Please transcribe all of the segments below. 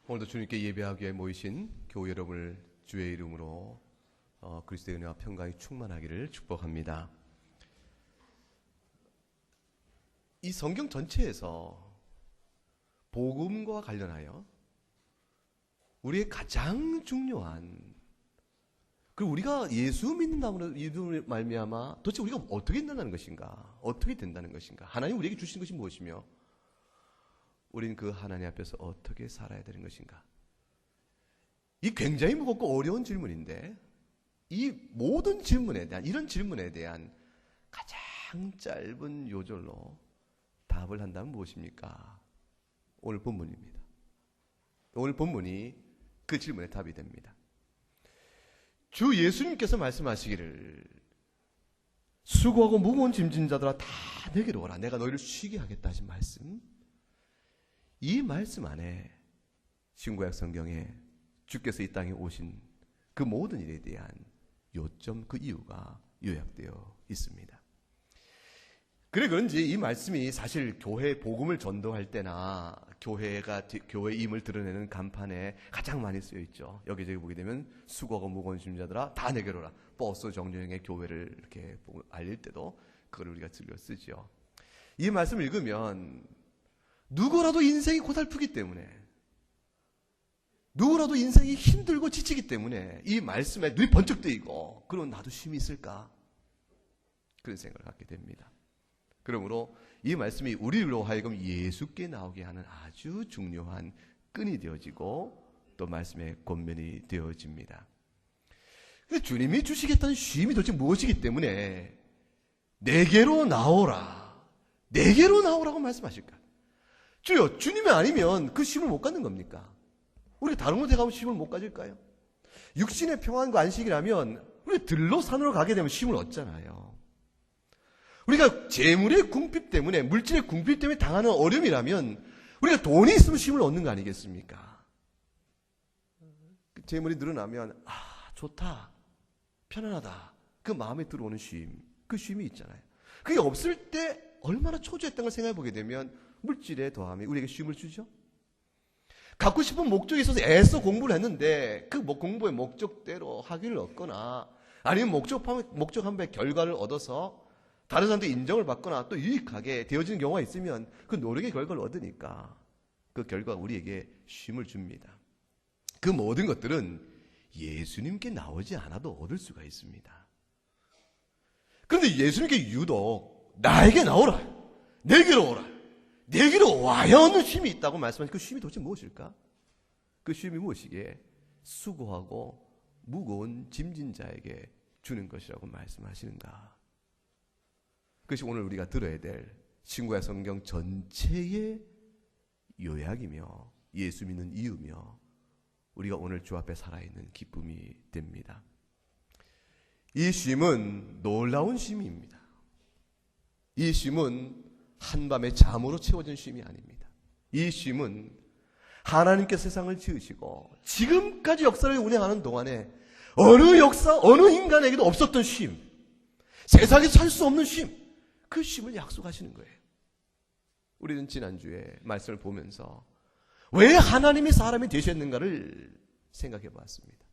오늘도 주님께 예배하기 위해 모이신 교회 여러분을 주의 이름으로 그리스도의 은혜와 평강이 충만하기를 축복합니다. 이 성경 전체에서 복음과 관련하여 우리의 가장 중요한, 그리고 우리가 예수 믿는다므로 이름을 말미암아 도대체 우리가 어떻게 된다는 것인가, 어떻게 된다는 것인가, 하나님 우리에게 주신 것이 무엇이며 우리는 그 하나님 앞에서 어떻게 살아야 되는 것인가. 이 굉장히 무겁고 어려운 질문인데, 이 모든 질문에 대한, 이런 질문에 대한 가장 짧은 요절로 답을 한다면 무엇입니까? 오늘 본문입니다. 오늘 본문이 그 질문의 답이 됩니다. 주 예수님께서 말씀하시기를 수고하고 무거운 짐진 자들아 다 내게로 오라, 내가 너희를 쉬게 하겠다 하신 말씀, 이 말씀 안에 신구약 성경에 주께서 이 땅에 오신 그 모든 일에 대한 요점, 그 이유가 요약되어 있습니다. 그래 그런지 이 말씀이 사실 교회 복음을 전도할 때나 교회임을 드러내는 간판에 가장 많이 쓰여 있죠. 여기저기 보게 되면 수고하고 무거운 짐자들아 다 내게로 오라. 버스 정류장의 교회를 이렇게 알릴 때도 그걸 우리가 즐겨 쓰죠. 이 말씀을 읽으면 누구라도 인생이 고달프기 때문에, 누구라도 인생이 힘들고 지치기 때문에 이 말씀에 눈이 번쩍 뜨이고, 그럼 나도 쉼이 있을까? 그런 생각을 갖게 됩니다. 그러므로 이 말씀이 우리로 하여금 예수께 나오게 하는 아주 중요한 끈이 되어지고 또 말씀의 권면이 되어집니다. 근데 주님이 주시겠다는 쉼이 도대체 무엇이기 때문에 내게로 나오라, 내게로 나오라고 말씀하실까? 주여, 주님이 아니면 그 쉼을 못 갖는 겁니까? 우리가 다른 곳에 가면 쉼을 못 가질까요? 육신의 평안과 안식이라면 우리가 들로 산으로 가게 되면 쉼을 얻잖아요. 우리가 재물의 궁핍 때문에, 물질의 궁핍 때문에 당하는 어려움이라면 우리가 돈이 있으면 쉼을 얻는 거 아니겠습니까? 재물이 늘어나면 좋다, 편안하다, 그 마음에 들어오는 쉼, 그 쉼이 있잖아요. 그게 없을 때 얼마나 초조했던 걸 생각해 보게 되면 물질의 더함이 우리에게 쉼을 주죠. 갖고 싶은 목적이 있어서 애써 공부를 했는데 그 공부의 목적대로 학위를 얻거나 아니면 목적한 바의 결과를 얻어서 다른 사람들의 인정을 받거나 또 유익하게 되어지는 경우가 있으면 그 노력의 결과를 얻으니까 그 결과가 우리에게 쉼을 줍니다. 그 모든 것들은 예수님께 나오지 않아도 얻을 수가 있습니다. 그런데 예수님께 유독 나에게 나오라, 내게로 오라, 내게로 와야 하는 쉼이 있다고 말씀하신 그 쉼이 도대체 무엇일까? 그 쉼이 무엇이기에 수고하고 무거운 짐진 자에게 주는 것이라고 말씀하시는가? 그것이 오늘 우리가 들어야 될 신구약 성경 전체의 요약이며 예수 믿는 이유며 우리가 오늘 주 앞에 살아있는 기쁨이 됩니다. 이 쉼은 놀라운 쉼입니다. 이 쉼은 한밤의 잠으로 채워진 쉼이 아닙니다. 이 쉼은 하나님께서 세상을 지으시고 지금까지 역사를 운행하는 동안에 어느 역사, 어느 인간에게도 없었던 쉼, 세상에서 살 수 없는 쉼, 그 쉼을 약속하시는 거예요. 우리는 지난주에 말씀을 보면서 왜 하나님이 사람이 되셨는가를 생각해 보았습니다.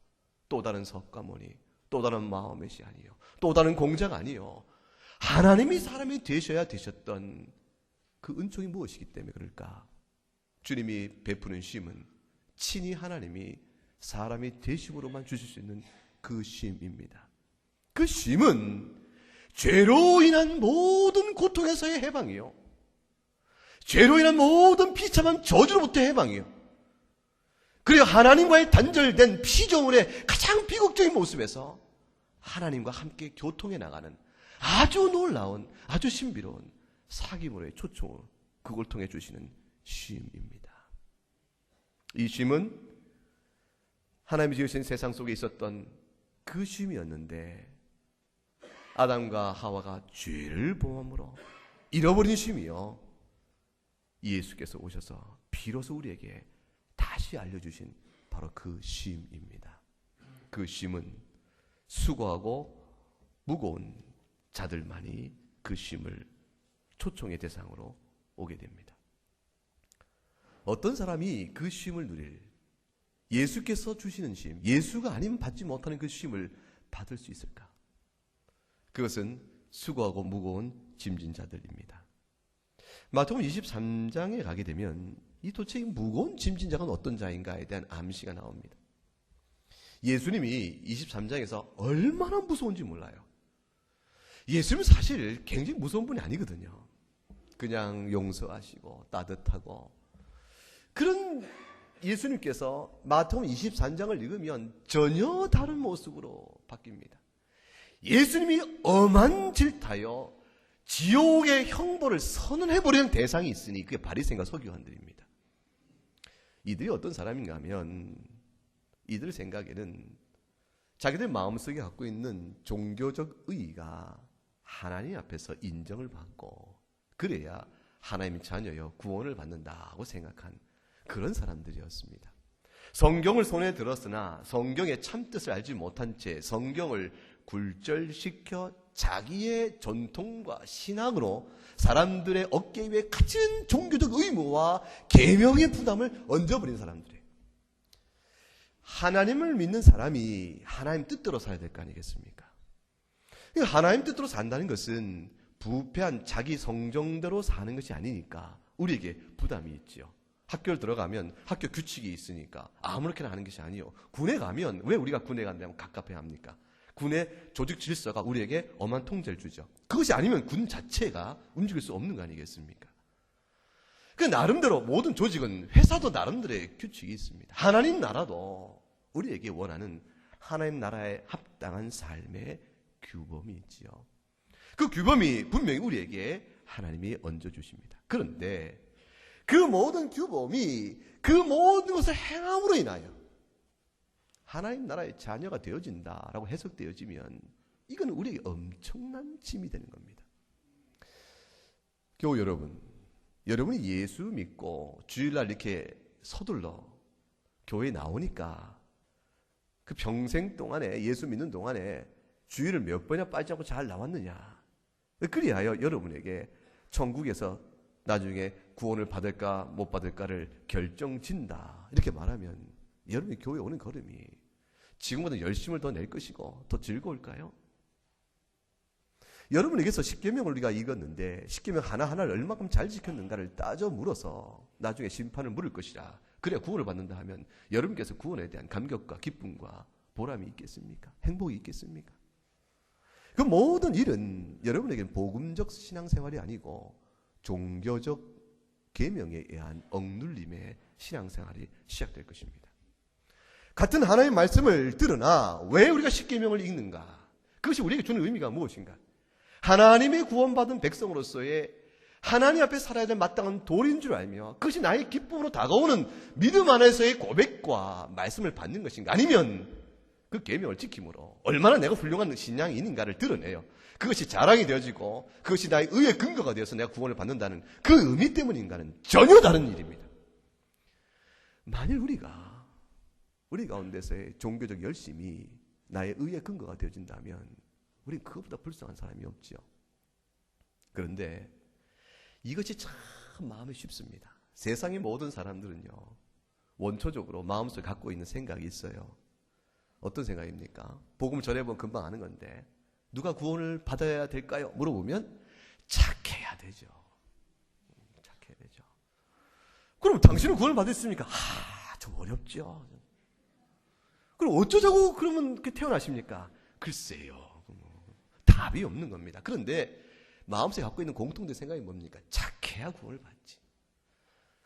또 다른 석가모니, 또 다른 마호멧이 아니요, 또 다른 공자가 아니요, 하나님이 사람이 되셔야 되셨던 그 은총이 무엇이기 때문에 그럴까? 주님이 베푸는 쉼은 친히 하나님이 사람이 되심으로만 주실 수 있는 그 쉼입니다. 그 쉼은 죄로 인한 모든 고통에서의 해방이요, 죄로 인한 모든 비참한 저주로부터의 해방이요, 그리고 하나님과의 단절된 피조물의 가장 비극적인 모습에서 하나님과 함께 교통해 나가는 아주 놀라운, 아주 신비로운 사귐으로의 초청을 그걸 통해 주시는 쉼입니다. 이 쉼은 하나님이 지으신 세상 속에 있었던 그 쉼이었는데 아담과 하와가 죄를 범함으로 잃어버린 쉼이요, 예수께서 오셔서 비로소 우리에게 다시 알려주신 바로 그 쉼입니다. 그 쉼은 수고하고 무거운 자들만이 그 쉼을 초청의 대상으로 오게 됩니다. 어떤 사람이 그 쉼을 누릴 예수께서 주시는 쉼, 예수가 아니면 받지 못하는 그 쉼을 받을 수 있을까? 그것은 수고하고 무거운 짐진 자들입니다. 마태복음 23장에 가게 되면 이 도대체 무거운 짐진 자가 어떤 자인가에 대한 암시가 나옵니다. 예수님이 23장에서 얼마나 무서운지 몰라요. 예수님은 사실 굉장히 무서운 분이 아니거든요. 그냥 용서하시고 따뜻하고 그런 예수님께서 마태복음 23장을 읽으면 전혀 다른 모습으로 바뀝니다. 예수님이 엄한 질타여 지옥의 형벌을 선언해버리는 대상이 있으니 그게 바리새인과 서기관들입니다. 이들이 어떤 사람인가 하면 이들 생각에는 자기들 마음속에 갖고 있는 종교적 의의가 하나님 앞에서 인정을 받고 그래야 하나님의 자녀여 구원을 받는다고 생각한 그런 사람들이었습니다. 성경을 손에 들었으나 성경의 참뜻을 알지 못한 채 성경을 굴절시켜 자기의 전통과 신앙으로 사람들의 어깨 위에 갇힌 종교적 의무와 계명의 부담을 얹어버린 사람들이에요. 하나님을 믿는 사람이 하나님 뜻대로 살아야 될 거 아니겠습니까? 하나님 뜻대로 산다는 것은 부패한 자기 성정대로 사는 것이 아니니까 우리에게 부담이 있죠. 학교를 들어가면 학교 규칙이 있으니까 아무렇게나 하는 것이 아니요. 군에 가면 왜 우리가 군에 간다면 갑갑해야 합니까? 군의 조직 질서가 우리에게 엄한 통제를 주죠. 그것이 아니면 군 자체가 움직일 수 없는 거 아니겠습니까? 그 나름대로 모든 조직은 회사도 나름대로의 규칙이 있습니다. 하나님 나라도 우리에게 원하는 하나님 나라에 합당한 삶의 규범이 있지요. 그 규범이 분명히 우리에게 하나님이 얹어주십니다. 그런데 그 모든 규범이 그 모든 것을 행함으로 인하여 하나님 나라의 자녀가 되어진다라고 해석되어지면 이건 우리에게 엄청난 짐이 되는 겁니다. 교우 여러분, 여러분이 예수 믿고 주일날 이렇게 서둘러 교회에 나오니까 그 평생 동안에 예수 믿는 동안에 주일을 몇 번이나 빠지지 않고 잘 나왔느냐. 그리하여 여러분에게 천국에서 나중에 구원을 받을까 못 받을까를 결정진다. 이렇게 말하면 여러분이 교회에 오는 걸음이 지금보다 열심을 더 낼 것이고 더 즐거울까요? 여러분에게서 십계명을 우리가 읽었는데 십계명 하나하나를 얼마큼 잘 지켰는가를 따져 물어서 나중에 심판을 물을 것이라 그래야 구원을 받는다 하면 여러분께서 구원에 대한 감격과 기쁨과 보람이 있겠습니까? 행복이 있겠습니까? 그 모든 일은 여러분에게는 복음적 신앙생활이 아니고 종교적 계명에 의한 억눌림의 신앙생활이 시작될 것입니다. 같은 하나님의 말씀을 들으나 왜 우리가 십계명을 읽는가? 그것이 우리에게 주는 의미가 무엇인가? 하나님의 구원받은 백성으로서의 하나님 앞에 살아야 될 마땅한 도리인 줄 알며 그것이 나의 기쁨으로 다가오는 믿음 안에서의 고백과 말씀을 받는 것인가? 아니면 그 계명을 지킴으로 얼마나 내가 훌륭한 신앙인인가를 드러내요. 그것이 자랑이 되어지고 그것이 나의 의의 근거가 되어서 내가 구원을 받는다는 그 의미 때문인가는 전혀 다른 일입니다. 만일 우리 가운데서의 종교적 열심이 나의 의의 근거가 되어진다면 우리는 그것보다 불쌍한 사람이 없지요. 그런데 이것이 참 마음이 쉽습니다. 세상의 모든 사람들은요, 원초적으로 마음속에 갖고 있는 생각이 있어요. 어떤 생각입니까? 복음을 전해보면 금방 아는 건데 누가 구원을 받아야 될까요? 물어보면 착해야 되죠. 착해야 되죠. 그럼 당신은 구원을 받았습니까? 좀 어렵죠. 그럼 어쩌자고 그러면 그렇게 태어나십니까? 글쎄요. 답이 없는 겁니다. 그런데 마음속에 갖고 있는 공통된 생각이 뭡니까? 착해야 구원을 받지.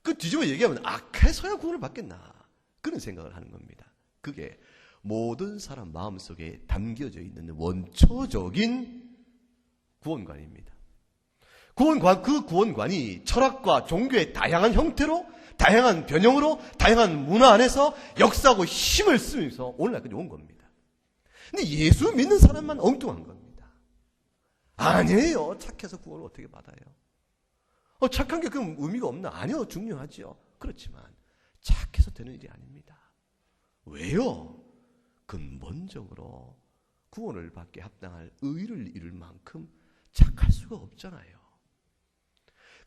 그 뒤집어 얘기하면 악해서야 구원을 받겠나? 그런 생각을 하는 겁니다. 그게 모든 사람 마음속에 담겨져 있는 원초적인 구원관입니다. 그 구원관이 철학과 종교의 다양한 형태로, 다양한 변형으로, 다양한 문화 안에서 역사하고 힘을 쓰면서 오늘날까지 온 겁니다. 근데 예수 믿는 사람만 엉뚱한 겁니다. 아니에요. 착해서 구원을 어떻게 받아요? 착한 게 그럼 의미가 없나? 아니요. 중요하죠. 그렇지만 착해서 되는 일이 아닙니다. 왜요? 근본적으로 구원을 받게 합당할 의를 이룰 만큼 착할 수가 없잖아요.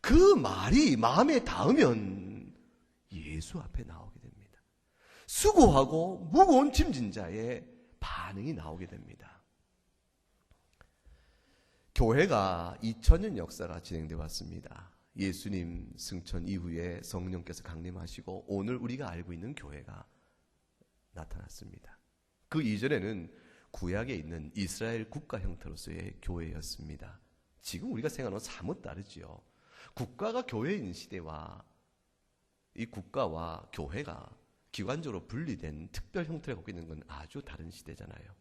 그 말이 마음에 닿으면 예수 앞에 나오게 됩니다. 수고하고 무거운 짐진 자의 반응이 나오게 됩니다. 교회가 2000년 역사가 진행되어 왔습니다. 예수님 승천 이후에 성령께서 강림하시고 오늘 우리가 알고 있는 교회가 나타났습니다. 그 이전에는 구약에 있는 이스라엘 국가 형태로서의 교회였습니다. 지금 우리가 생각하는 사뭇 다르지요. 국가가 교회인 시대와 이 국가와 교회가 기관적으로 분리된 특별 형태를 갖고 있는 건 아주 다른 시대잖아요.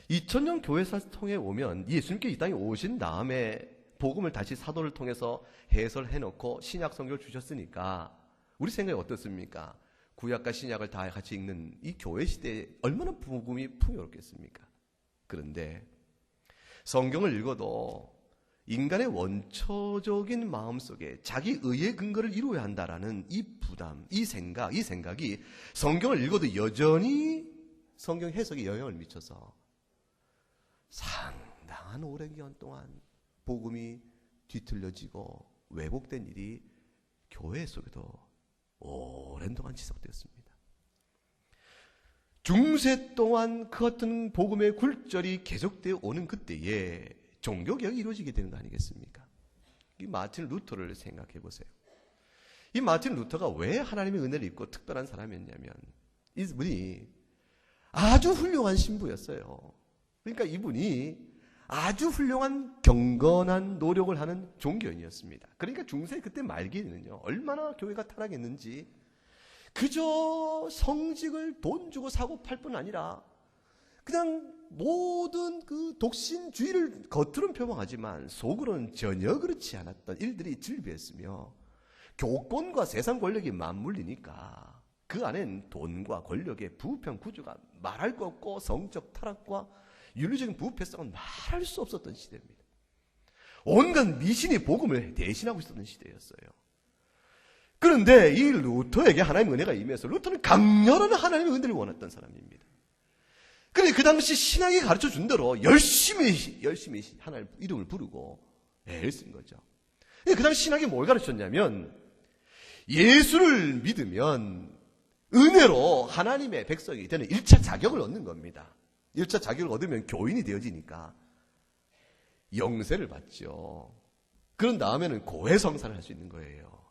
2000년 교회사를 통해 오면 예수님께 이 땅에 오신 다음에 복음을 다시 사도를 통해서 해설해놓고 신약 성경을 주셨으니까 우리 생각이 어떻습니까? 구약과 신약을 다 같이 읽는 이 교회 시대에 얼마나 복음이 풍요롭겠습니까? 그런데 성경을 읽어도 인간의 원초적인 마음속에 자기 의의 근거를 이루어야 한다라는 이 부담, 이 생각이 성경을 읽어도 여전히 성경 해석에 영향을 미쳐서 상당한 오랜 기간 동안 복음이 뒤틀려지고 왜곡된 일이 교회 속에도 오랜 동안 지속되었습니다. 중세 동안 그 어떤 복음의 굴절이 계속되어 오는 그때에 종교개혁이 이루어지게 되는 거 아니겠습니까? 이 마틴 루터를 생각해 보세요. 이 마틴 루터가 왜 하나님의 은혜를 입고 특별한 사람이었냐면 이분이 아주 훌륭한 신부였어요. 그러니까 이분이 아주 훌륭한 경건한 노력을 하는 종교인이었습니다. 그러니까 중세 그때 말기에는요, 얼마나 교회가 타락했는지 그저 성직을 돈 주고 사고 팔 뿐 아니라 그냥 모든 그 독신주의를 겉으로는 표방하지만 속으로는 전혀 그렇지 않았던 일들이 질비했으며 교권과 세상 권력이 맞물리니까 그 안엔 돈과 권력의 부패한 구조가 말할 것 없고 성적 타락과 윤리적인 부패성은 말할 수 없었던 시대입니다. 온갖 미신이 복음을 대신하고 있었던 시대였어요. 그런데 이 루터에게 하나님의 은혜가 임해서 루터는 강렬한 하나님의 은혜를 원했던 사람입니다. 그런데 그 당시 신학이 가르쳐 준 대로 열심히 하나님 이름을 부르고 애를 쓴 거죠. 그 당시 신학이 뭘 가르쳤냐면 예수를 믿으면 은혜로 하나님의 백성이 되는 1차 자격을 얻는 겁니다. 1차 자격을 얻으면 교인이 되어지니까 영세를 받죠. 그런 다음에는 고해성사를 할 수 있는 거예요.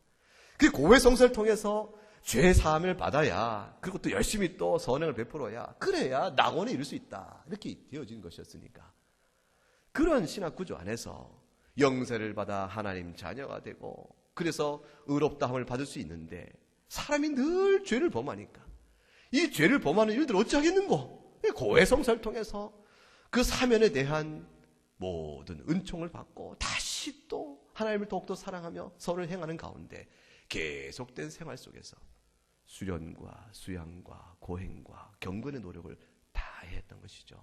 그 고해성사를 통해서 죄 사함을 받아야, 그리고 또 열심히 또 선행을 베풀어야, 그래야 낙원에 이룰 수 있다. 이렇게 되어진 것이었으니까. 그런 신학 구조 안에서 영세를 받아 하나님 자녀가 되고, 그래서 의롭다함을 받을 수 있는데, 사람이 늘 죄를 범하니까 이 죄를 범하는 일들을 어찌 하겠는고? 고해성사를 통해서 그 사면에 대한 모든 은총을 받고 다시 또 하나님을 더욱더 사랑하며 선을 행하는 가운데 계속된 생활 속에서 수련과 수양과 고행과 경건의 노력을 다해야 했던 것이죠.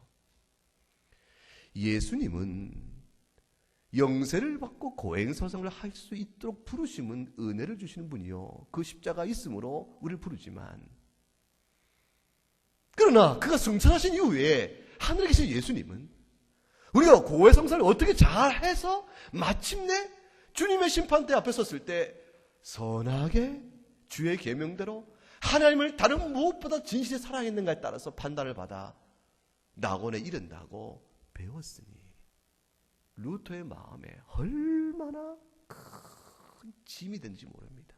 예수님은 영세를 받고 고행서성을 할 수 있도록 부르심은 은혜를 주시는 분이요, 그 십자가 있음으로 우리를 부르지만, 그러나 그가 승천하신 이후에 하늘에 계신 예수님은 우리가 고해성사를 어떻게 잘해서 마침내 주님의 심판대 앞에 섰을 때 선하게 주의 계명대로 하나님을 다른 무엇보다 진실에 사랑했는가에 따라서 판단을 받아 낙원에 이른다고 배웠으니 루터의 마음에 얼마나 큰 짐이 된지 모릅니다.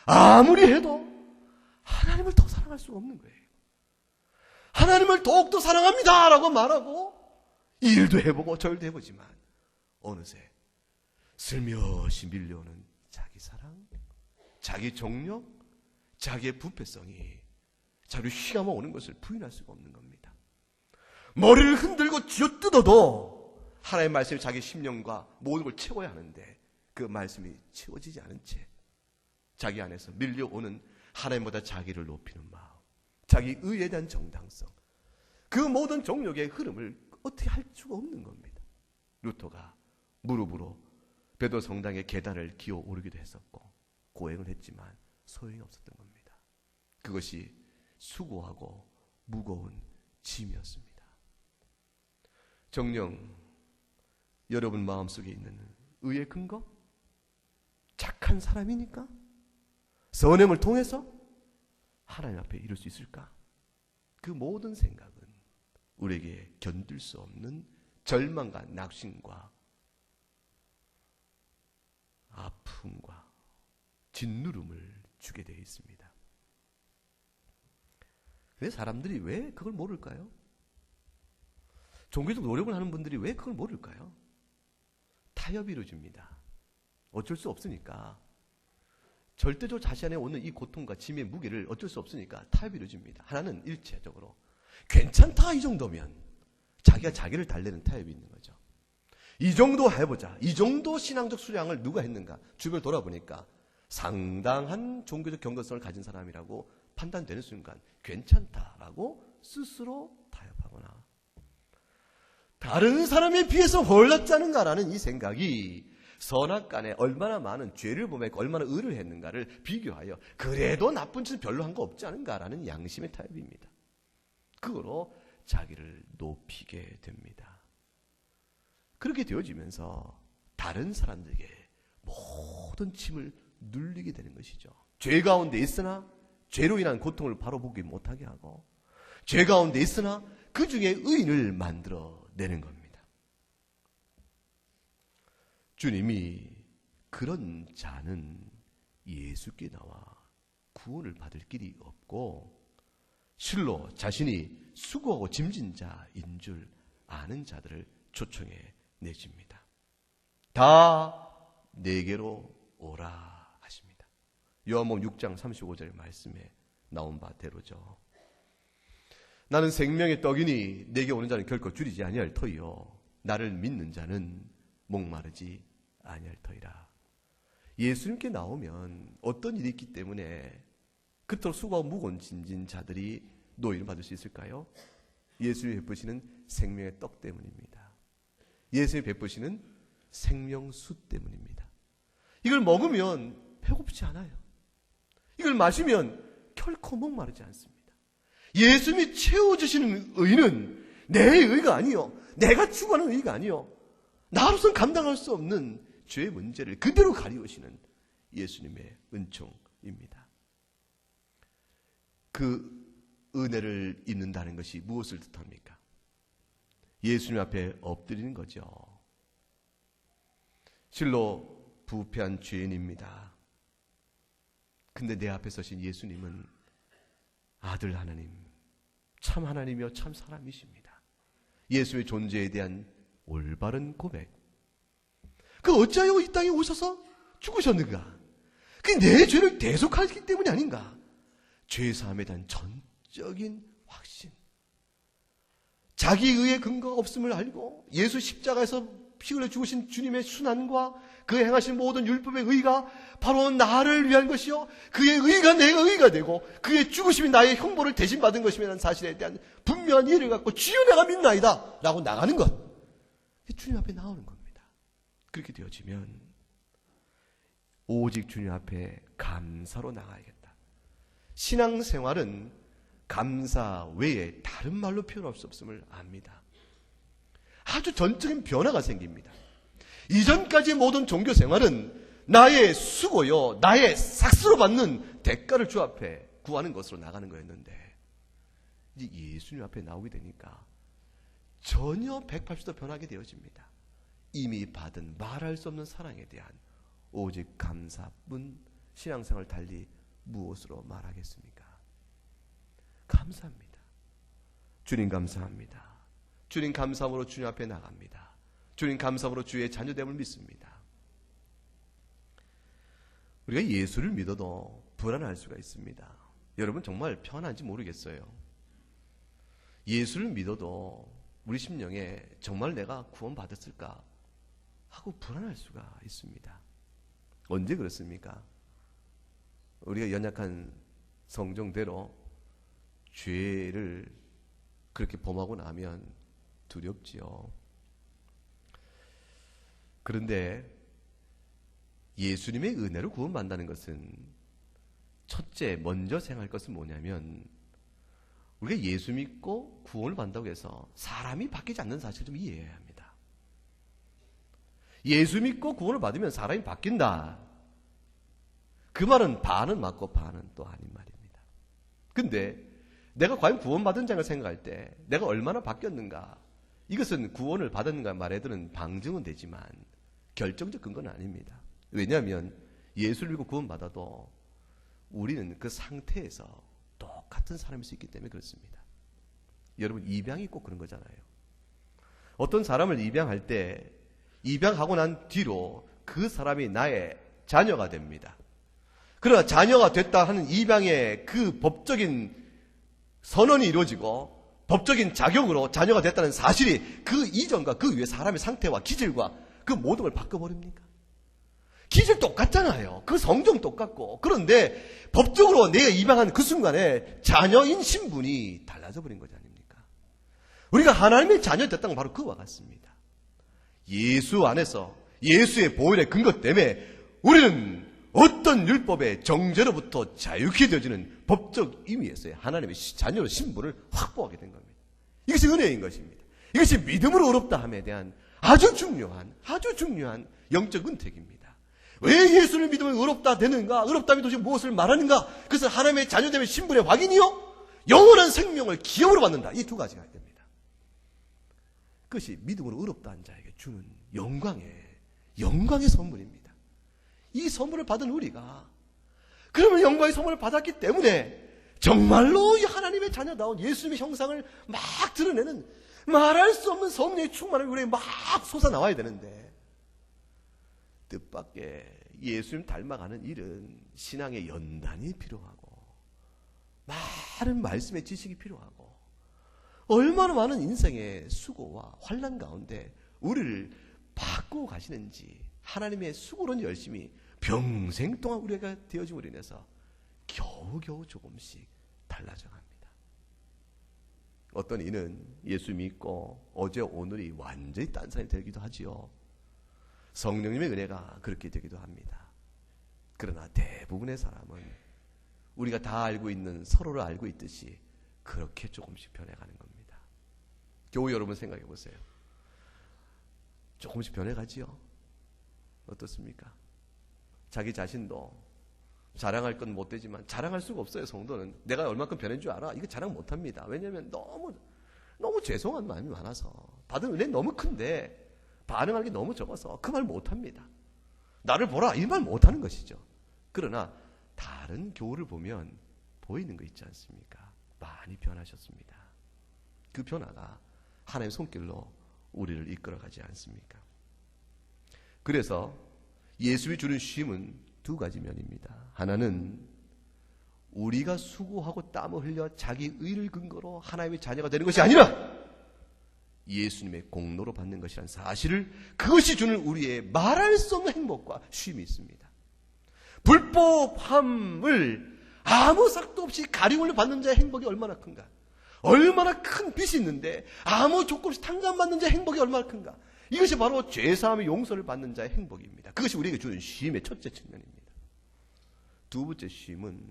아무리 해도 하나님을 더 사랑할 수가 없는 거예요. 하나님을 더욱더 사랑합니다 라고 말하고 일도 해보고 절도 해보지만 어느새 슬며시 밀려오는 자기 사랑, 자기 정욕, 자기의 부패성이 자기를 휘감아 오는 것을 부인할 수가 없는 겁니다. 머리를 흔들고 쥐어뜯어도 하나님의 말씀이 자기 심령과 모든 걸 채워야 하는데 그 말씀이 채워지지 않은 채 자기 안에서 밀려오는 하나님보다 자기를 높이는 마음, 자기 의에 대한 정당성, 그 모든 정욕의 흐름을 어떻게 할 수가 없는 겁니다. 루터가 무릎으로 베드로 성당의 계단을 기어 오르기도 했었고 고행을 했지만 소용이 없었던 겁니다. 그것이 수고하고 무거운 짐이었습니다. 정녕 여러분 마음속에 있는 의의 근거? 착한 사람이니까? 선행을 통해서? 하나님 앞에 이룰 수 있을까? 그 모든 생각은 우리에게 견딜 수 없는 절망과 낙심과 아픔과 짓누름을 주게 되어 있습니다. 왜 사람들이 왜 그걸 모를까요? 종교적 노력을 하는 분들이 왜 그걸 모를까요? 타협이 이루어집니다. 어쩔 수 없으니까. 절대적으로 자신 안에 오는 이 고통과 짐의 무게를 어쩔 수 없으니까 타협이 이루어집니다. 하나는 일체적으로 괜찮다 이 정도면 자기가 자기를 달래는 타협이 있는 거죠. 이 정도 해보자. 이 정도 신앙적 수량을 누가 했는가? 주변을 돌아보니까 상당한 종교적 경건성을 가진 사람이라고 판단되는 순간 괜찮다라고 스스로 타협하거나 다른 사람에 비해서 홀랐지 않은가라는 이 생각이 선악간에 얼마나 많은 죄를 범했고 얼마나 의를 했는가를 비교하여 그래도 나쁜 짓은 별로 한 거 없지 않은가라는 양심의 타협입니다. 그거로 자기를 높이게 됩니다. 그렇게 되어지면서 다른 사람들에게 모든 짐을 눌리게 되는 것이죠. 죄 가운데 있으나 죄로 인한 고통을 바로 보기 못하게 하고 죄 가운데 있으나 그 중에 의인을 만들어내는 겁니다. 주님이 그런 자는 예수께 나와 구원을 받을 길이 없고 실로 자신이 수고하고 짐진 자인 줄 아는 자들을 초청해 내십니다. 다 내게로 오라 하십니다. 요한복음 6장 35절 말씀에 나온 바대로죠. 나는 생명의 떡이니 내게 오는 자는 결코 줄이지 아니할 터이요 나를 믿는 자는 목마르지 아니할 터이라. 예수님께 나오면 어떤 일이 있기 때문에 그토록 수고하고 무거운 짐진 자들이 노임을 받을 수 있을까요? 예수님이 베푸시는 생명의 떡 때문입니다. 예수님이 베푸시는 생명수 때문입니다. 이걸 먹으면 배고프지 않아요. 이걸 마시면 결코 목마르지 않습니다. 예수님이 채워주시는 의는 내 의가 아니요 내가 추구하는 의가 아니요 나로서는 감당할 수 없는 죄의 문제를 그대로 가리우시는 예수님의 은총입니다. 그 은혜를 입는다는 것이 무엇을 뜻합니까? 예수님 앞에 엎드리는 거죠. 실로 부패한 죄인입니다. 근데 내 앞에 서신 예수님은 아들 하나님, 참 하나님이요 참 사람이십니다. 예수의 존재에 대한 올바른 고백. 그 어찌하여 이 땅에 오셔서 죽으셨는가? 그게 내 죄를 대속하기 때문이 아닌가? 죄사함에 대한 전적인 확신. 자기 의의 근거가 없음을 알고 예수 십자가에서 피 흘려 죽으신 주님의 순환과 그의 행하신 모든 율법의 의가 바로 나를 위한 것이요 그의 의가 내 의가 되고 그의 죽으심이 나의 형벌을 대신 받은 것이라는 사실에 대한 분명한 이해를 갖고 주여 내가 믿나이다 라고 나가는 것. 주님 앞에 나오는 겁니다. 그렇게 되어지면 오직 주님 앞에 감사로 나가야겠다. 신앙생활은 감사 외에 다른 말로 표현할 수 없음을 압니다. 아주 전적인 변화가 생깁니다. 이전까지의 모든 종교생활은 나의 수고요, 나의 삭스로 받는 대가를 주 앞에 구하는 것으로 나가는 거였는데 이제 예수님 앞에 나오게 되니까 전혀 180도 변하게 되어집니다. 이미 받은 말할 수 없는 사랑에 대한 오직 감사뿐 신앙생활 달리 무엇으로 말하겠습니까? 감사합니다. 주님 감사합니다. 주님 감사함으로 주님 앞에 나갑니다. 주님 감사함으로 주의 자녀됨을 믿습니다. 우리가 예수를 믿어도 불안할 수가 있습니다. 여러분 정말 편한지 모르겠어요. 예수를 믿어도 우리 심령에 정말 내가 구원받았을까 하고 불안할 수가 있습니다. 언제 그렇습니까? 우리가 연약한 성정대로 죄를 그렇게 범하고 나면 두렵지요. 그런데 예수님의 은혜로 구원받는다는 것은 첫째 먼저 생각할 것은 뭐냐면 우리가 예수 믿고 구원을 받는다고 해서 사람이 바뀌지 않는 사실을 좀 이해해야 합니다. 예수 믿고 구원을 받으면 사람이 바뀐다. 그 말은 반은 맞고 반은 또 아닌 말입니다. 근데 내가 과연 구원받은 자를 생각할 때 내가 얼마나 바뀌었는가, 이것은 구원을 받았는가 말에 드는 방증은 되지만 결정적 근거는 아닙니다. 왜냐하면 예수를 믿고 구원받아도 우리는 그 상태에서 똑같은 사람일 수 있기 때문에 그렇습니다. 여러분, 입양이 꼭 그런 거잖아요. 어떤 사람을 입양할 때 입양하고 난 뒤로 그 사람이 나의 자녀가 됩니다. 그러나 자녀가 됐다 하는 입양의 그 법적인 선언이 이루어지고 법적인 자격으로 자녀가 됐다는 사실이 그 이전과 그 위에 사람의 상태와 기질과 그 모든 걸 바꿔버립니까? 기질 똑같잖아요. 그 성정 똑같고. 그런데 법적으로 내가 입양한 그 순간에 자녀인 신분이 달라져 버린 거지 아닙니까? 우리가 하나님의 자녀 됐다는 건 바로 그와 같습니다. 예수 안에서 예수의 보혈의 근거 때문에 우리는 어떤 율법의 정죄로부터 자유케 되어지는 법적 의미에서의 하나님의 자녀로 신분을 확보하게 된 겁니다. 이것이 은혜인 것입니다. 이것이 믿음으로 어렵다 함에 대한 아주 중요한 영적 은택입니다. 왜 예수를 믿으면 의롭다 되는가? 의롭다면 도대체 무엇을 말하는가? 그것은 하나님의 자녀됨의 신분의 확인이요, 영원한 생명을 기업으로 받는다. 이 두 가지가 됩니다. 그것이 믿음으로 의롭다 한 자에게 주는 영광의 선물입니다. 이 선물을 받은 우리가 그러면 영광의 선물을 받았기 때문에 정말로 이 하나님의 자녀다운 예수님의 형상을 막 드러내는 말할 수 없는 성령의 충만을 우리에 막 솟아나와야 되는데, 뜻밖의 예수님 닮아가는 일은 신앙의 연단이 필요하고 많은 말씀의 지식이 필요하고 얼마나 많은 인생의 수고와 환난 가운데 우리를 바꾸고 가시는지, 하나님의 수고로운 열심이 평생 동안 우리가 되어짐으로 인해서 겨우겨우 조금씩 달라져 갑니다. 어떤 이는 예수 믿고 어제 오늘이 완전히 딴 사람이 되기도 하지요. 성령님의 은혜가 그렇게 되기도 합니다. 그러나 대부분의 사람은 우리가 다 알고 있는, 서로를 알고 있듯이 그렇게 조금씩 변해가는 겁니다. 교우 여러분 생각해 보세요. 조금씩 변해가지요. 어떻습니까? 자기 자신도 자랑할 건 못 되지만 자랑할 수가 없어요. 성도는 내가 얼마큼 변한 줄 알아? 이거 자랑 못 합니다. 왜냐하면 너무 죄송한 마음이 많아서, 받은 은혜는 너무 큰데 반응하는 게 너무 적어서 그 말 못 합니다. 나를 보라, 이 말 못 하는 것이죠. 그러나 다른 교우를 보면 보이는 거 있지 않습니까? 많이 변하셨습니다. 그 변화가 하나님의 손길로 우리를 이끌어가지 않습니까? 그래서 예수님이 주는 쉼은 두 가지 면입니다. 하나는 우리가 수고하고 땀을 흘려 자기 의를 근거로 하나님의 자녀가 되는 것이 아니라 예수님의 공로로 받는 것이라는 사실을, 그것이 주는 우리의 말할 수 없는 행복과 쉼이 있습니다. 불법함을 아무 삭도 없이 가림을 받는 자의 행복이 얼마나 큰가? 얼마나 큰 빚이 있는데 아무 조건 없이 탕감받는 자의 행복이 얼마나 큰가? 이것이 바로 죄사함의 용서를 받는 자의 행복입니다. 그것이 우리에게 주는 쉼의 첫째 측면입니다. 두 번째 쉼은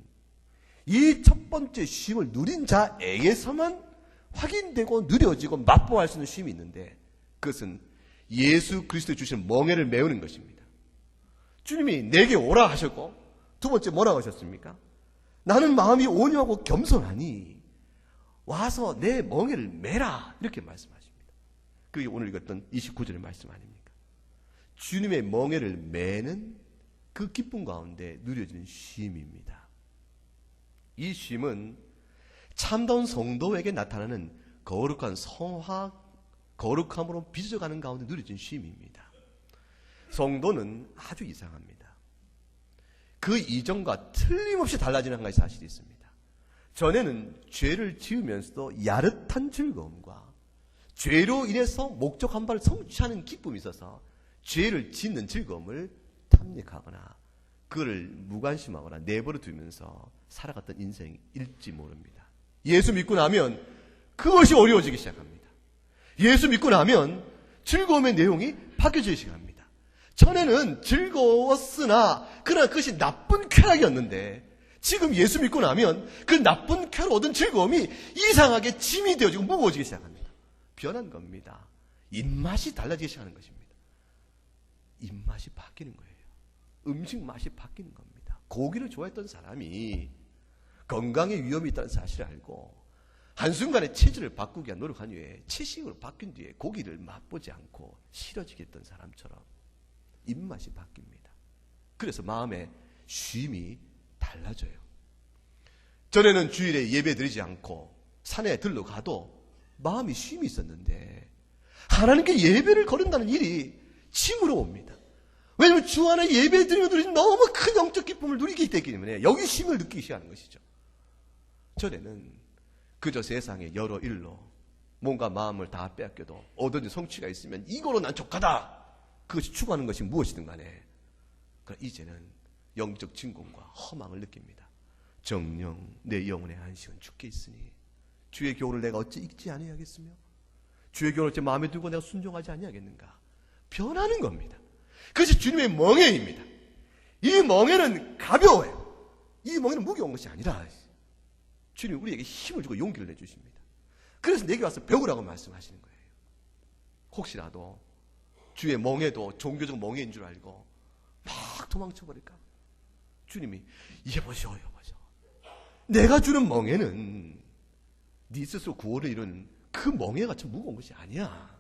이 첫 번째 쉼을 누린 자에게서만 확인되고 누려지고 맛보할 수 있는 쉼이 있는데, 그것은 예수 그리스도에 주신 멍에를 메우는 것입니다. 주님이 내게 오라 하셨고, 두 번째 뭐라고 하셨습니까? 나는 마음이 온유하고 겸손하니 와서 내 멍에를 메라, 이렇게 말씀하십니다. 그게 오늘 읽었던 29절의 말씀 아닙니까? 주님의 멍에를 메는 그 기쁨 가운데 누려지는 쉼입니다. 이 쉼은 참다운 성도에게 나타나는 거룩한 성화, 거룩함으로 빚어가는 가운데 누려진 쉼입니다. 성도는 아주 이상합니다. 그 이전과 틀림없이 달라지는 한 가지 사실이 있습니다. 전에는 죄를 지으면서도 야릇한 즐거움과 죄로 인해서 목적한 바를 성취하는 기쁨이 있어서 죄를 짓는 즐거움을 탐닉하거나 그를 무관심하거나 내버려 두면서 살아갔던 인생일지 모릅니다. 예수 믿고 나면 그것이 어려워지기 시작합니다. 예수 믿고 나면 즐거움의 내용이 바뀌어지기 시작합니다. 전에는 즐거웠으나 그러나 그것이 나쁜 쾌락이었는데, 지금 예수 믿고 나면 그 나쁜 쾌락 얻은 즐거움이 이상하게 짐이 되어지고 무거워지기 시작합니다. 변한 겁니다. 입맛이 달라지기 시작하는 것입니다. 입맛이 바뀌는 거예요. 음식 맛이 바뀌는 겁니다. 고기를 좋아했던 사람이 건강에 위험이 있다는 사실을 알고 한순간에 체질을 바꾸기 위한 노력한 후에 채식으로 바뀐 뒤에 고기를 맛보지 않고 싫어지겠던 사람처럼 입맛이 바뀝니다. 그래서 마음의 쉼이 달라져요. 전에는 주일에 예배 드리지 않고 산에 들러가도 마음이 쉼이 있었는데 하나님께 예배를 거른다는 일이 징으로 옵니다. 왜냐하면 주 안에 예배 드리면 누리는 너무 큰 영적 기쁨을 누리기 때문에 여기 쉼을 느끼기 시작하는 것이죠. 전에는 그저 세상의 여러 일로 뭔가 마음을 다 빼앗겨도 얻어진 성취가 있으면 이거로 난 족하다. 그것이 추구하는 것이 무엇이든 간에 그러나 이제는 영적 진공과 허망을 느낍니다. 정녕 내 영혼의 안식은 주께 있으니 주의 교훈을 내가 어찌 잊지 아니하겠으며 주의 교훈을 어찌 마음에 두고 내가 순종하지 아니하겠는가. 변하는 겁니다. 그것이 주님의 멍에입니다. 이 멍에는 가벼워요. 이 멍에는 무거운 것이 아니라 주님이 우리에게 힘을 주고 용기를 내주십니다. 그래서 내게 와서 배우라고 말씀하시는 거예요. 혹시라도 주의 멍에도 종교적 멍에인 줄 알고 막 도망쳐버릴까? 주님이 이게 보시오. 내가 주는 멍에는 네 스스로 구원을 이루는 그 멍에같이 무거운 것이 아니야.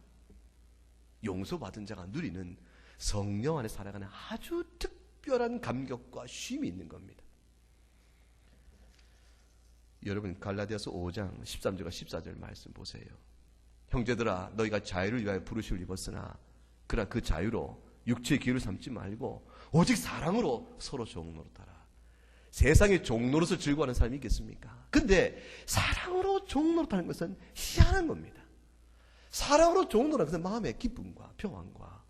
용서받은 자가 누리는 성령 안에 살아가는 아주 특별한 감격과 쉼이 있는 겁니다. 여러분 갈라디아서 5장 13절과 14절 말씀 보세요. 형제들아 너희가 자유를 위하여 부르심을 입었으나 그러나 그 자유로 육체의 기회를 삼지 말고 오직 사랑으로 서로 종노릇하라. 세상에 종노릇을 즐거워하는 사람이 있겠습니까? 근데 사랑으로 종노릇하는 것은 희한한 겁니다. 사랑으로 종노릇하는 것은 마음의 기쁨과 평안과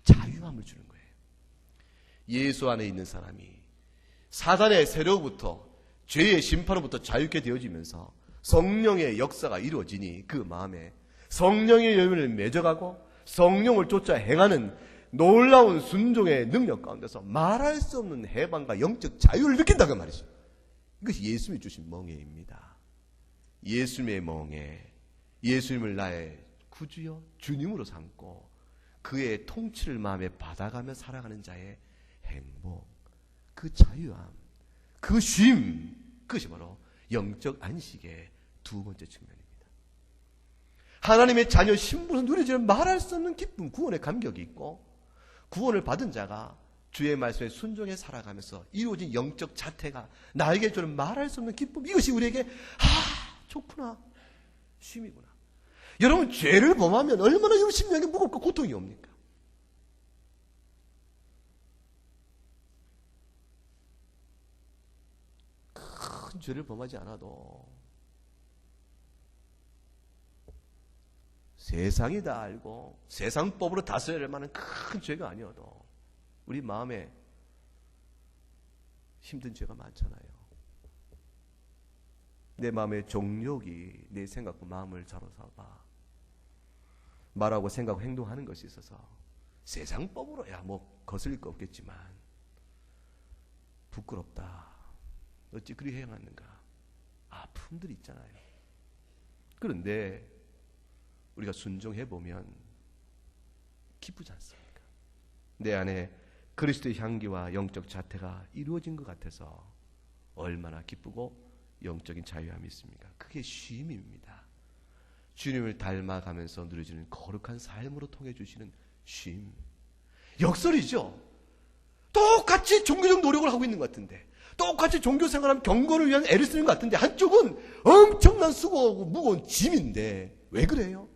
자유함을 주는 거예요. 예수 안에 있는 사람이 사단의 세력부터 죄의 심판으로부터 자유케 되어지면서 성령의 역사가 이루어지니 그 마음에 성령의 열매를 맺어가고 성령을 쫓아 행하는 놀라운 순종의 능력 가운데서 말할 수 없는 해방과 영적 자유를 느낀다고 말이죠. 이것이 예수님이 주신 멍에입니다. 예수님의 멍에, 예수님을 나의 구주여 주님으로 삼고 그의 통치를 마음에 받아가며 살아가는 자의 행복, 그 자유함, 그 쉼, 그것이 바로 영적 안식의 두 번째 측면입니다. 하나님의 자녀 신분을 누리지는 말할 수 없는 기쁨, 구원의 감격이 있고 구원을 받은 자가 주의 말씀에 순종해 살아가면서 이루어진 영적 자태가 나에게 주는 말할 수 없는 기쁨, 이것이 우리에게 좋구나, 쉼이구나. 여러분 죄를 범하면 얼마나 심령이 무겁고 고통이 옵니까? 큰 죄를 범하지 않아도 세상이 다 알고 세상법으로 다스려야 할 만한 큰 죄가 아니어도 우리 마음에 힘든 죄가 많잖아요. 내 마음의 정욕이 내 생각과 마음을 사로잡아 말하고 생각하고 행동하는 것이 있어서 세상법으로야 뭐 거슬릴 거 없겠지만 부끄럽다, 어찌 그리 행하는가, 아픔들이 있잖아요. 그런데 우리가 순종해보면 기쁘지 않습니까? 내 안에 그리스도의 향기와 영적 자태가 이루어진 것 같아서 얼마나 기쁘고 영적인 자유함이 있습니까? 그게 쉼입니다. 주님을 닮아가면서 누려지는 거룩한 삶으로 통해 주시는 쉼. 역설이죠. 똑같이 종교적 노력을 하고 있는 것 같은데, 똑같이 종교 생활하면 경건을 위한 애를 쓰는 것 같은데, 한쪽은 엄청난 수고하고 무거운 짐인데 왜 그래요?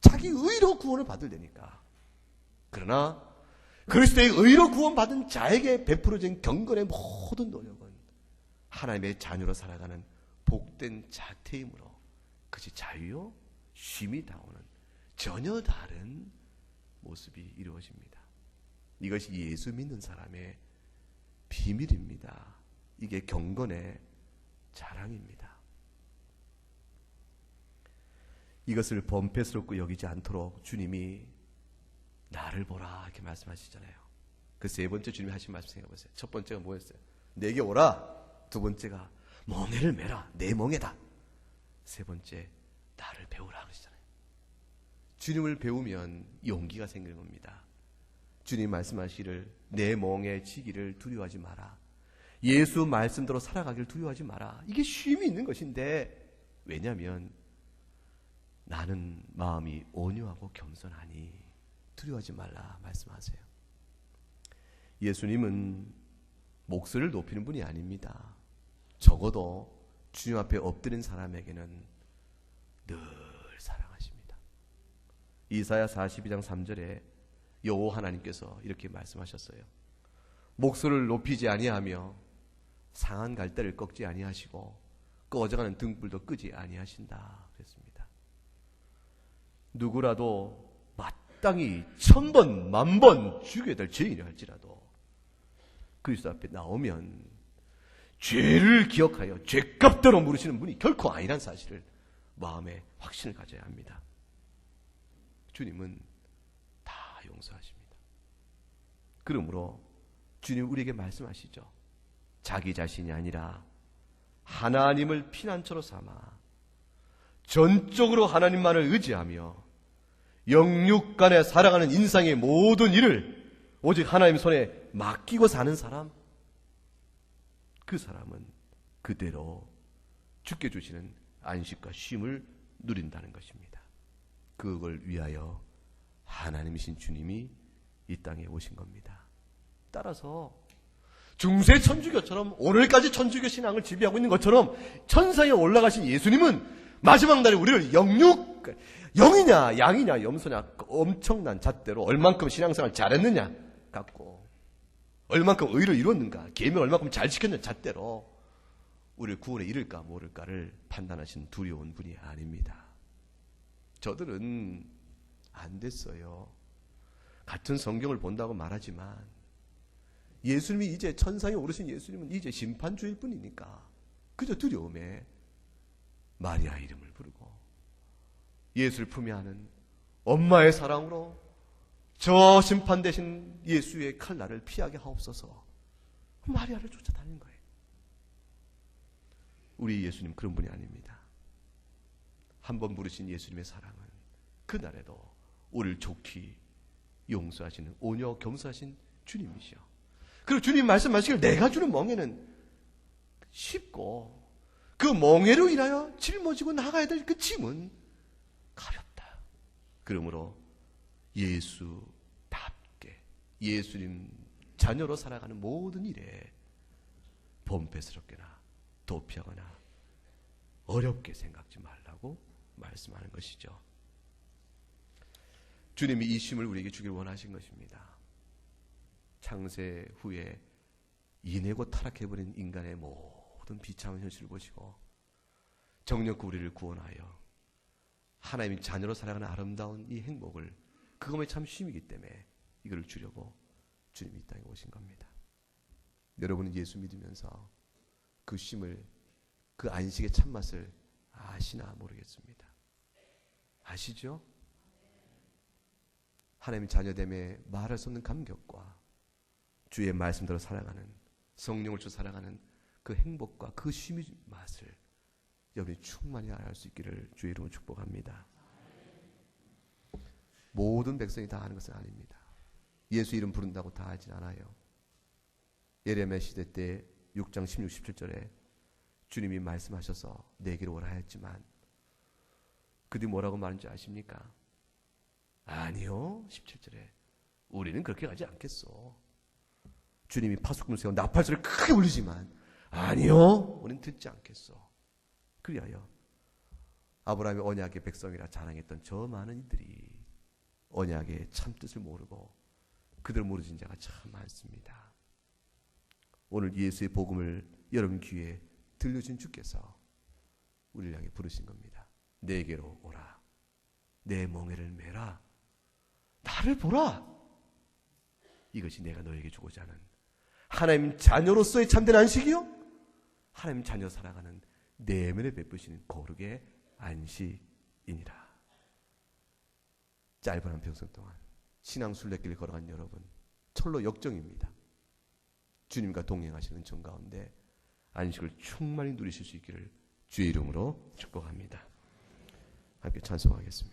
자기 의로 구원을 받으려니까. 그러나 그리스도의 의로 구원받은 자에게 베풀어진 경건의 모든 노력은 하나님의 자녀로 살아가는 복된 자태이므로 그것이 자유요 쉼이 나오는 전혀 다른 모습이 이루어집니다. 이것이 예수 믿는 사람의 비밀입니다. 이게 경건의 자랑입니다. 이것을 범패스럽고 여기지 않도록 주님이 나를 보라 이렇게 말씀하시잖아요. 그 세 번째 주님이 하신 말씀 생각해보세요. 첫 번째가 뭐였어요? 내게 오라. 두 번째가 멍에를 메라. 내 멍에다. 세 번째 나를 배우라 그러시잖아요. 주님을 배우면 용기가 생기는 겁니다. 주님 말씀하시기를 내 멍에 지기를 두려워하지 마라. 예수 말씀대로 살아가길 두려워하지 마라. 이게 쉼이 있는 것인데, 왜냐하면 나는 마음이 온유하고 겸손하니 두려워하지 말라 말씀하세요. 예수님은 목소리를 높이는 분이 아닙니다. 적어도 주님 앞에 엎드린 사람에게는 늘 사랑하십니다. 이사야 42장 3절에 여호와 하나님께서 이렇게 말씀하셨어요. 목소리를 높이지 아니하며 상한 갈대를 꺾지 아니하시고 꺼져가는 등불도 끄지 아니하신다 그랬습니다. 누구라도 마땅히 1000번, 10,000번 죽여야 될 죄인을 할지라도 그리스도 앞에 나오면 죄를 기억하여 죄값대로 물으시는 분이 결코 아니란 사실을 마음에 확신을 가져야 합니다. 주님은 다 용서하십니다. 그러므로 주님 우리에게 말씀하시죠. 자기 자신이 아니라 하나님을 피난처로 삼아 전적으로 하나님만을 의지하며 영육간에 살아가는 인생의 모든 일을 오직 하나님 손에 맡기고 사는 사람, 그 사람은 그대로 주께 주시는 안식과 쉼을 누린다는 것입니다. 그걸 위하여 하나님이신 주님이 이 땅에 오신 겁니다. 따라서 중세 천주교처럼 오늘까지 천주교 신앙을 지배하고 있는 것처럼 천상에 올라가신 예수님은 마지막 날에 우리를 영이냐 양이냐 염소냐 엄청난 잣대로 얼만큼 신앙생활 잘했느냐 갖고 얼만큼 의를 이뤘는가 계명 얼만큼 잘 지켰느냐 잣대로 우리를 구원에 이를까 모를까를 판단하신 두려운 분이 아닙니다. 저들은 안 됐어요. 같은 성경을 본다고 말하지만 예수님이 이제 천상에 오르신 예수님은 이제 심판주일 뿐이니까 그저 두려움에 마리아 이름을 부르고 예수를 품에 안은 엄마의 사랑으로 저 심판되신 예수의 칼날을 피하게 하옵소서 마리아를 쫓아다닌 거예요. 우리 예수님 그런 분이 아닙니다. 한번 부르신 예수님의 사랑은 그날에도 우리를 좋게 용서하시는 온유 겸손하신 주님이시여. 그리고 주님 말씀하시길 내가 주는 멍에는 쉽고 그 멍에로 인하여 짊어지고 나가야 될 그 짐은 가볍다. 그러므로 예수답게 예수님 자녀로 살아가는 모든 일에 범패스럽게나 도피하거나 어렵게 생각지 말라고 말씀하는 것이죠. 주님이 이 쉼을 우리에게 주길 원하신 것입니다. 창세 후에 이내고 타락해버린 인간의 모든 비참한 현실을 보시고 정녕 우리를 구원하여 하나님의 자녀로 살아가는 아름다운 이 행복을 그것만이 참 쉼이기 때문에 이걸 주려고 주님이 이 땅에 오신 겁니다. 여러분은 예수 믿으면서 그 쉼을 그 안식의 참맛을 아시나 모르겠습니다. 아시죠? 하나님의 자녀됨에 말할 수 없는 감격과 주의 말씀대로 살아가는 성령을 주 살아가는 그 행복과 그 쉼의 맛을 여러분이 충만히 알 수 있기를 주의 이름으로 축복합니다. 모든 백성이 다 아는 것은 아닙니다. 예수 이름 부른다고 다 알진 않아요. 예레미야 시대 때 6장 16, 17절에 주님이 말씀하셔서 내게로 오라 했지만 그들이 뭐라고 말하는지 아십니까? 아니요. 17절에 우리는 그렇게 가지 않겠소. 주님이 파수꾼을 세워 나팔소리를 크게 울리지만 아니요. 우리는 듣지 않겠소. 그리하여 아브라함의 언약의 백성이라 자랑했던 저 많은 이들이 언약의 참뜻을 모르고 그들을 모르진 자가 참 많습니다. 오늘 예수의 복음을 여러분 귀에 들려준 주께서 우리를 향해 부르신 겁니다. 내게로 오라. 내 멍에를 메라. 나를 보라. 이것이 내가 너에게 주고자 하는 하나님 자녀로서의 참된 안식이요, 하나님 자녀 살아가는 내면에 베푸시는 거룩의 안식이니라. 짧은 한 평생 동안 신앙 순례길을 걸어간 여러분, 철로 역정입니다. 주님과 동행하시는 은총 가운데 안식을 충만히 누리실 수 있기를 주의 이름으로 축복합니다. 함께 찬송하겠습니다.